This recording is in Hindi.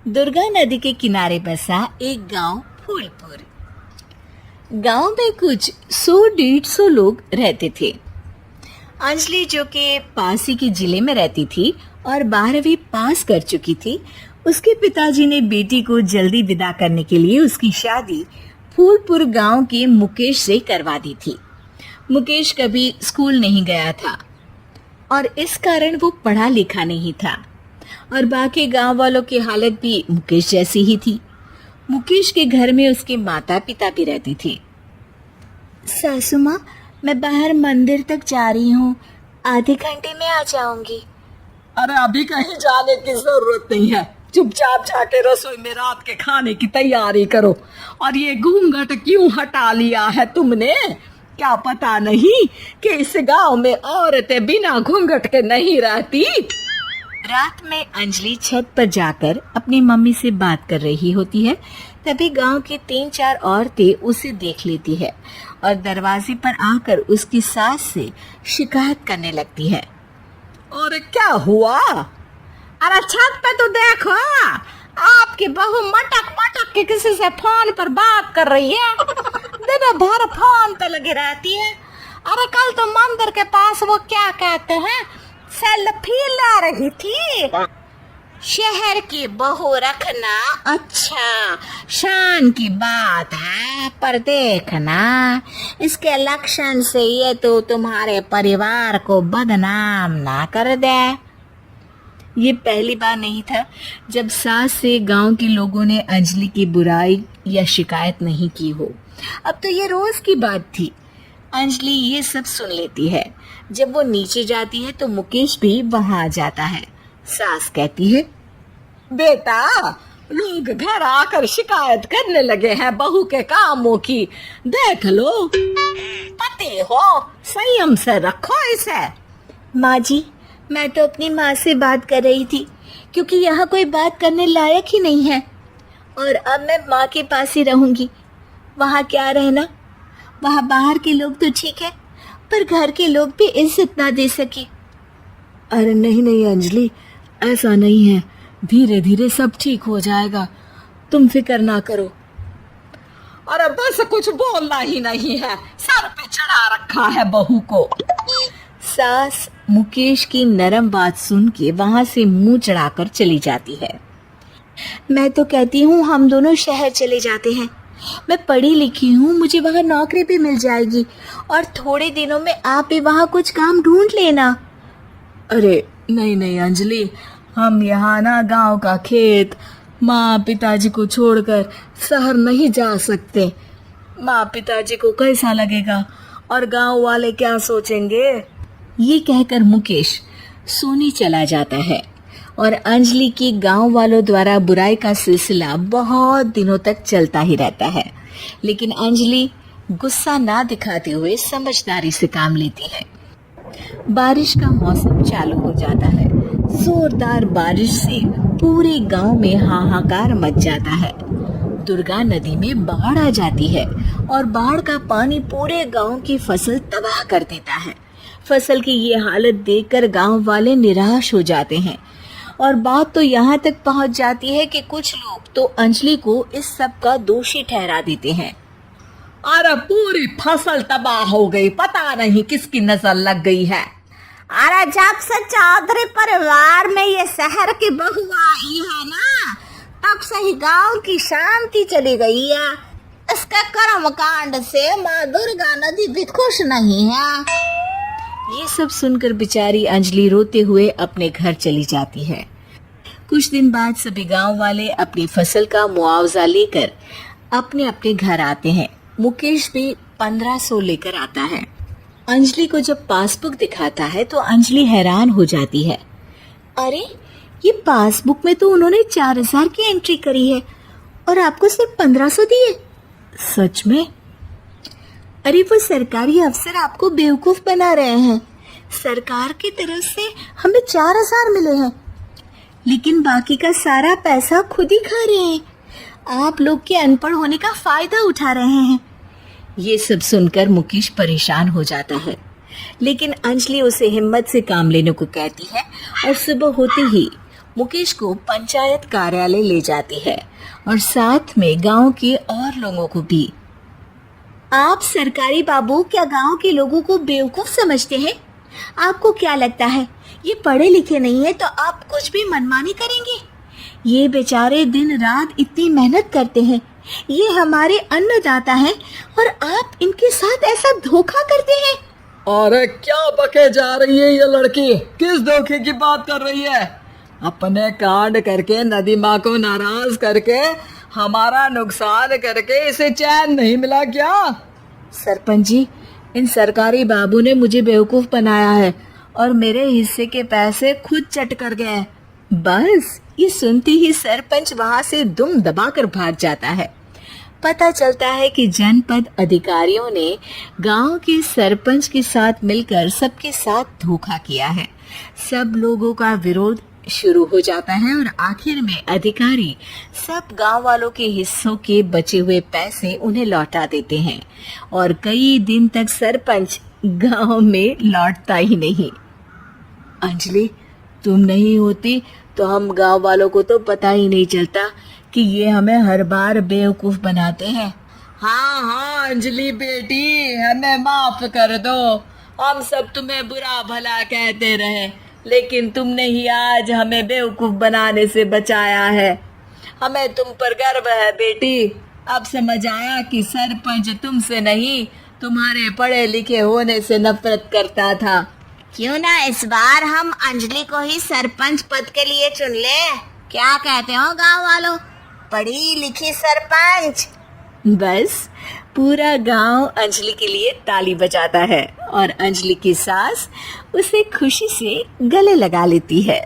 दुर्गा नदी के किनारे बसा एक गांव फूलपुर। गांव में कुछ 100-150 लोग रहते थे। अंजलि जो कि पास ही के जिले में रहती थी और 12वीं पास कर चुकी थी, उसके पिताजी ने बेटी को जल्दी विदा करने के लिए उसकी शादी फूलपुर गांव के मुकेश से करवा दी थी। मुकेश कभी स्कूल नहीं गया था और इस कारण वो पढ़ा लिखा नहीं था और बाकी गांव वालों की हालत भी मुकेश जैसी ही थी। मुकेश के घर में उसके माता पिता भी रहती थी। सासू माँ, मैं बाहर मंदिर तक जा रही हूँ, आधे घंटे में आ जाऊंगी। अरे अभी कहीं जाने की जरूरत नहीं है, चुपचाप जाके रसोई में रात के खाने की तैयारी करो। और ये घूंघट क्यों हटा लिया है तुमने? क्या पता नहीं कि इस गांव में औरतें बिना घूंघट के नहीं रहती। रात में अंजलि छत पर जाकर अपनी मम्मी से बात कर रही होती है। तभी गांव की 3-4 औरतें उसे देख लेती है और दरवाजे पर आकर उसकी सास से शिकायत करने लगती है। और क्या हुआ? अरे छत पे तो देखो, आपकी बहू मटक मटक के किसी से फोन पर बात कर रही है। दिन भर फोन पे लगी रहती है। अरे कल तो मंदिर के पास वो क्या कहते हैं, सेल्फी ला रही थी। शहर की बहू रखना अच्छा शान की बात है, पर देखना इसके लक्षण से ये तो तुम्हारे परिवार को बदनाम ना कर दे। ये पहली बार नहीं था जब सास से गांव के लोगों ने अंजलि की बुराई या शिकायत नहीं की हो। अब तो ये रोज की बात थी। अंजलि ये सब सुन लेती है। जब वो नीचे जाती है तो मुकेश भी वहां आ जाता है। सास कहती है, बेटा, लोग घर आकर शिकायत करने लगे हैं बहू के कामों की, देख लो। पति हो, संयम से रखो इसे। माँ जी, मैं तो अपनी माँ से बात कर रही थी क्योंकि यहाँ कोई बात करने लायक ही नहीं है और अब मैं माँ के पास ही रहूंगी। वहाँ क्या रहना, वहाँ बाहर के लोग तो ठीक है पर घर के लोग भी इज्जत ना दे सके। अरे नहीं नहीं अंजलि, ऐसा नहीं है, धीरे धीरे सब ठीक हो जाएगा, तुम फिक्र ना करो। अरे बस कुछ बोलना ही नहीं है, सर पे चढ़ा रखा है बहू को। सास मुकेश की नरम बात सुन के वहां से मुंह चढ़ाकर चली जाती है। मैं तो कहती हूँ हम दोनों शहर चले जाते हैं। मैं पढ़ी लिखी हूँ, मुझे वहाँ नौकरी भी मिल जाएगी और थोड़े दिनों में आप भी वहाँ कुछ काम ढूंढ लेना। अरे नहीं नहीं अंजलि, हम यहाँ ना गांव का खेत, माँ पिताजी को छोड़कर शहर नहीं जा सकते। माँ पिताजी को कैसा लगेगा और गांव वाले क्या सोचेंगे? ये कहकर मुकेश सोने चला जाता है और अंजलि की गांव वालों द्वारा बुराई का सिलसिला बहुत दिनों तक चलता ही रहता है। लेकिन अंजलि गुस्सा ना दिखाते हुए समझदारी से काम लेती है। बारिश का मौसम चालू हो जाता है। जोरदार बारिश से पूरे गांव में हाहाकार मच जाता है। दुर्गा नदी में बाढ़ आ जाती है और बाढ़ का पानी पूरे गांव की फसल तबाह कर देता है। फसल की ये हालत देखकर गांव वाले निराश हो जाते हैं और बात तो यहाँ तक पहुँच जाती है कि कुछ लोग तो अंजलि को इस सब का दोषी ठहरा देते हैं। अरे पूरी फसल तबाह हो गई, पता नहीं किसकी नजर लग गई है। अरे जब से चौधरी परिवार में ये शहर की बहू आई है ना, तब से ही गांव की शांति चली गई है। इसके कर्म कांड से माँ दुर्गा नदी भी खुश नहीं है। ये सब सुनकर बेचारी अंजलि रोते हुए अपने घर चली जाती है। कुछ दिन बाद सभी गांव वाले अपनी फसल का मुआवजा लेकर अपने अपने घर आते हैं। मुकेश भी 1500 लेकर आता है। अंजलि को जब पासबुक दिखाता है तो अंजलि हैरान हो जाती है। अरे ये पासबुक में तो उन्होंने 4000 की एंट्री करी है और आपको सिर्फ 1500 दिए। सच में? अरे वो सरकारी अफसर आपको बेवकूफ बना रहे हैं। सरकार की तरफ से हमें 4000 मिले हैं लेकिन बाकी का सारा पैसा खुद ही खा रहे हैं। आप लोग के अनपढ़ होने का फायदा उठा रहे हैं। ये सब सुनकर मुकेश परेशान हो जाता है लेकिन अंजलि उसे हिम्मत से काम लेने को कहती है और सुबह होते ही मुकेश को पंचायत कार्यालय ले जाती है और साथ में गांव के और लोगों को भी। आप सरकारी बाबू क्या गांव के लोगों को बेवकूफ समझते हैं? आपको क्या लगता है ये पढ़े लिखे नहीं है तो आप कुछ भी मनमानी करेंगे? ये बेचारे दिन रात इतनी मेहनत करते हैं, ये हमारे अन्नदाता हैं और आप इनके साथ ऐसा धोखा करते हैं। अरे क्या बके जा रही है ये लड़की, किस धोखे की बात कर रही है? अपने कांड करके नदी माँ को नाराज करके हमारा नुकसान करके इसे चैन नहीं मिला क्या? सरपंच जी, इन सरकारी बाबू ने मुझे बेवकूफ बनाया है और मेरे हिस्से के पैसे खुद चट कर गए। बस ये सुनती ही सरपंच वहां से दुम दबाकर भाग जाता है। पता चलता है कि जनपद अधिकारियों ने गांव के सरपंच के साथ मिलकर सबके साथ धोखा किया है। सब लोगों का विरोध शुरू हो जाता है और आखिर में अधिकारी सब गांव वालों के हिस्सों के बचे हुए पैसे उन्हें लौटा देते हैं और कई दिन तक सरपंच गांव में लौटता ही नहीं। अंजलि, तुम नहीं होती तो हम गांव वालों को तो पता ही नहीं चलता कि ये हमें हर बार बेवकूफ बनाते हैं। हाँ हाँ अंजलि बेटी, हमें माफ कर दो। हम सब तुम्हें बुरा भला कहते रहे, लेकिन तुमने ही आज हमें बेवकूफ बनाने से बचाया है। हमें तुम पर गर्व है बेटी। अब समझ आया कि सरपंच तुमसे नहीं, तुम्हारे पढ़े लिखे होने से नफरत करता था। क्यों ना इस बार हम अंजलि को ही सरपंच पद के लिए चुन ले? क्या कहते हो गांव वालों? पढ़ी लिखी सरपंच। बस पूरा गांव अंजलि के लिए ताली बजाता है और अंजलि की सास उसे खुशी से गले लगा लेती है।